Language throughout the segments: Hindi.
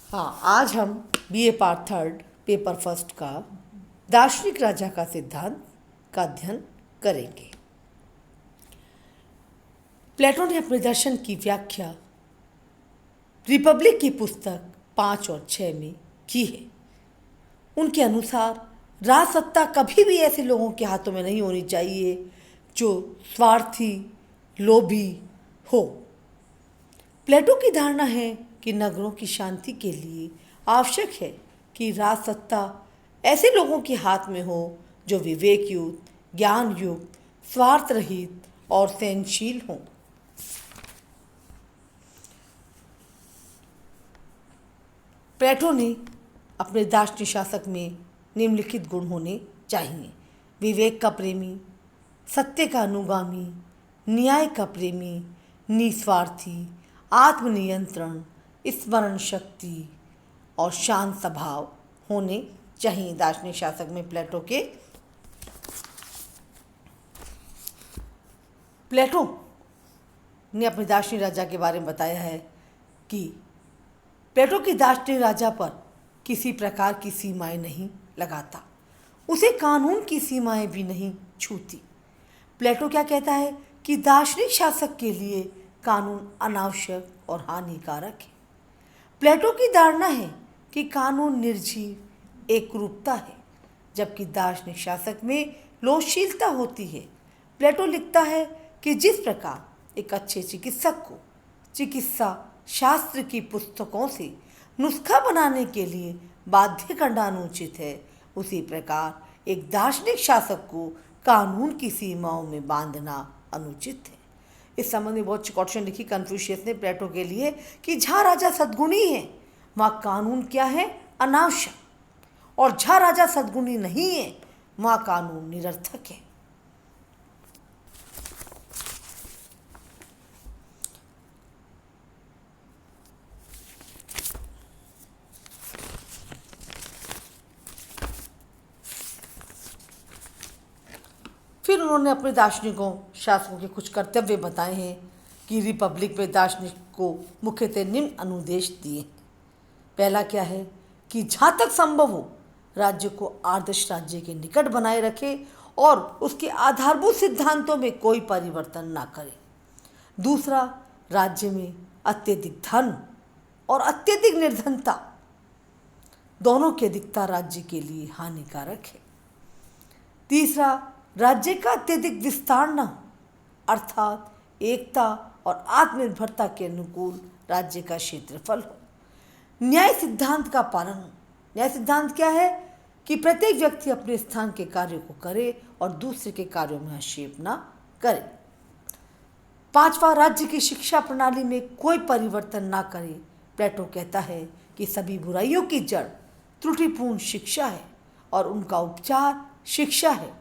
हाँ, आज हम BA part third paper first का दार्शनिक राजा का सिद्धांत का अध्ययन करेंगे। प्लेटो ने अपने दर्शन की व्याख्या रिपब्लिक की पुस्तक 5 और 6 में की है। उनके अनुसार राजसत्ता कभी भी ऐसे लोगों के हाथों में नहीं होनी चाहिए जो स्वार्थी, लोभी हो। प्लेटो की धारणा है कि नगरों की शांति के लिए आवश्यक है कि राजसत्ता ऐसे लोगों के हाथ में हो जो विवेक युक्त, ज्ञान युक्त, स्वार्थ रहित और सहनशील हों। प्लेटो ने अपने दार्शनिक शासक में निम्नलिखित गुण होने चाहिए: विवेक का प्रेमी, सत्य का अनुगामी, न्याय का प्रेमी, निस्वार्थी, आत्मनियंत्रण, स्मरण शक्ति और शांत स्वभाव होने चाहिए। दार्शनिक शासक में प्लेटो ने अपने दार्शनिक राजा के बारे में बताया है कि प्लेटो की दार्शनिक राजा पर किसी प्रकार की सीमाएं नहीं लगाता, उसे कानून की सीमाएं भी नहीं छूती। प्लेटो क्या कहता है कि दार्शनिक शासक के लिए कानून अनावश्यक और हानिकारक है। प्लेटो की धारणा है कि कानून निर्जीव एकरूपता है, जबकि दार्शनिक शासक में लोचशीलता होती है। प्लेटो लिखता है कि जिस प्रकार एक अच्छे चिकित्सक को चिकित्सा शास्त्र की पुस्तकों से नुस्खा बनाने के लिए बाध्य करना अनुचित है, उसी प्रकार एक दार्शनिक शासक को कानून की सीमाओं में बांधना अनुचित है। इस संबंध में बहुत चौकटियां लिखी कन्फ्यूशियस ने प्लेटो के लिए कि जहाँ राजा सद्गुणी है वहाँ कानून क्या है? अनावश्यक, और जहाँ राजा सद्गुणी नहीं है वहाँ कानून निरर्थक है। फिर उन्होंने अपने दार्शनिकों शासकों के कुछ कर्तव्य बताए हैं कि रिपब्लिक में दार्शनिक को मुख्यतः निम्न अनुदेश दिए। पहला क्या है कि जहाँ तक संभव हो राज्य को आदर्श राज्य के निकट बनाए रखे और उसके आधारभूत सिद्धांतों में कोई परिवर्तन ना करे। दूसरा, राज्य में अत्यधिक धन और अत्यधिक निर्धनता दोनों की अधिकता राज्य के लिए हानिकारक है। तीसरा, राज्य का अत्यधिक विस्तार न हो, अर्थात एकता और आत्मनिर्भरता के अनुकूल राज्य का क्षेत्रफल हो। न्याय सिद्धांत का पालन हो। न्याय सिद्धांत क्या है कि प्रत्येक व्यक्ति अपने स्थान के कार्यों को करे और दूसरे के कार्यों में हस्तक्षेप न करे। पांचवा, राज्य की शिक्षा प्रणाली में कोई परिवर्तन ना करे। प्लेटो कहता है कि सभी बुराइयों की जड़ त्रुटिपूर्ण शिक्षा है और उनका उपचार शिक्षा है।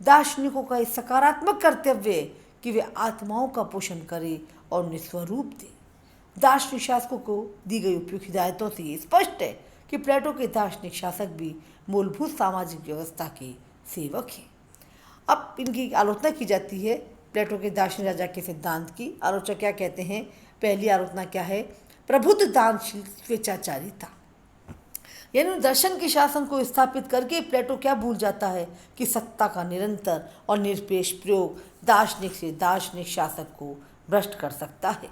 दार्शनिकों का एक सकारात्मक कर्तव्य है कि वे आत्माओं का पोषण करें और उन्हें स्वरूप दें। दार्शनिक शासकों को दी गई उपयुक्त हिदायतों से ये स्पष्ट है कि प्लेटो के दार्शनिक शासक भी मूलभूत सामाजिक व्यवस्था के सेवक हैं। अब इनकी आलोचना की जाती है। प्लेटो के दार्शनिक राजा के सिद्धांत की आलोचना क्या कहते हैं? पहली आलोचना क्या है? प्रबुद्ध दानशील स्वेच्छाचारिता, यानी दर्शन के शासन को स्थापित करके प्लेटो क्या भूल जाता है कि सत्ता का निरंतर और निरपेक्ष प्रयोग दार्शनिक से दार्शनिक शासक को भ्रष्ट कर सकता है।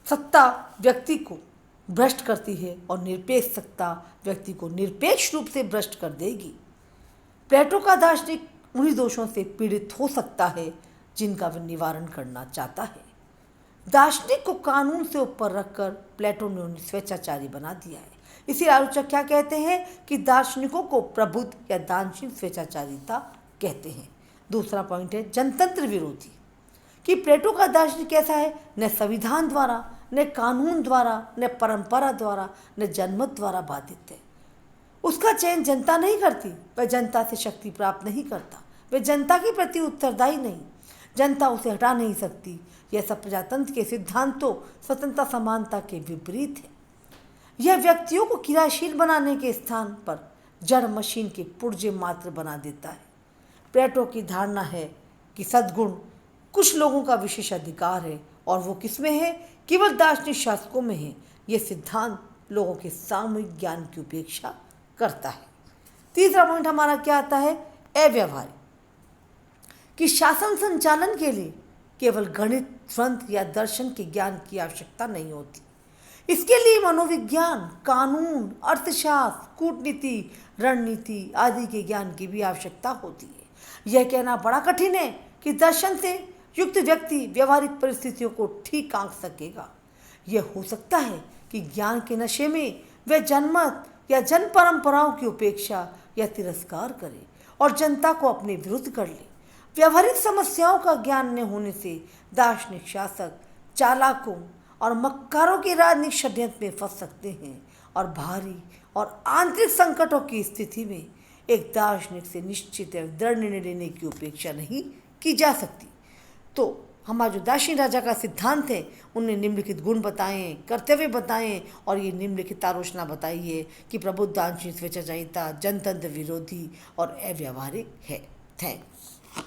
सत्ता व्यक्ति को भ्रष्ट करती है और निरपेक्ष सत्ता व्यक्ति को निरपेक्ष रूप से भ्रष्ट कर देगी। प्लेटो का दार्शनिक उन्हीं दोषों से पीड़ित हो सकता है जिनका वह निवारण करना चाहता है। दार्शनिक को कानून से ऊपर रखकर प्लेटो ने उन्हें स्वेच्छाचारी बना दिया है। इसी आलोचक क्या कहते हैं कि दार्शनिकों को प्रबुद्ध या दानशील स्वेच्छाचारिता कहते हैं। दूसरा पॉइंट है जनतंत्र विरोधी, कि प्लेटो का दार्शनिक कैसा है? न संविधान द्वारा, न कानून द्वारा, न परंपरा द्वारा, न जनमत द्वारा बाधित है। उसका चयन जनता नहीं करती, वह जनता से शक्ति प्राप्त नहीं करता, वह जनता के प्रति उत्तरदायी नहीं, जनता उसे हटा नहीं सकती। यह सब प्रजातंत्र के सिद्धांतों स्वतंत्रता समानता के विपरीत है। यह व्यक्तियों को क्रियाशील बनाने के स्थान पर जड़ मशीन के पुर्जे मात्र बना देता है। प्लेटो की धारणा है कि सद्गुण कुछ लोगों का विशेष अधिकार है और वो किसमें है? केवल दार्शनिक शासकों में है, ये सिद्धांत लोगों के सामूहिक ज्ञान की उपेक्षा करता है। तीसरा पॉइंट हमारा क्या आता है? अव्यवहारिक, कि शासन संचालन के लिए केवल गणित, ग्रंथ या दर्शन के ज्ञान की आवश्यकता नहीं होती। इसके लिए मनोविज्ञान, कानून, अर्थशास्त्र, कूटनीति, रणनीति आदि के ज्ञान की भी आवश्यकता होती है। यह कहना बड़ा कठिन है कि दर्शन से युक्त व्यक्ति व्यवहारिक परिस्थितियों को ठीक आंक सकेगा। यह हो सकता है कि ज्ञान के नशे में वह जनमत या जन परंपराओं की उपेक्षा या तिरस्कार करे और जनता को अपने विरुद्ध कर ले। व्यवहारिक समस्याओं का ज्ञान न होने से दार्शनिक शासक चालाकों और मक्कारों के राजनीतिक षड्यंत्र में फंस सकते हैं और बाहरी और आंतरिक संकटों की स्थिति में एक दार्शनिक से निश्चित एवं दृढ़ निर्णय लेने की उपेक्षा नहीं की जा सकती। तो हमारा जो दार्शनिक राजा का सिद्धांत है, उनने निम्नलिखित गुण बताए, कर्तव्य बताए और ये निम्नलिखित आलोचना बताई है कि प्रबुद्ध, आंशिक स्वेच्छाचारिता, जनतंत्र विरोधी और अव्यावहारिक है। थैंक्स।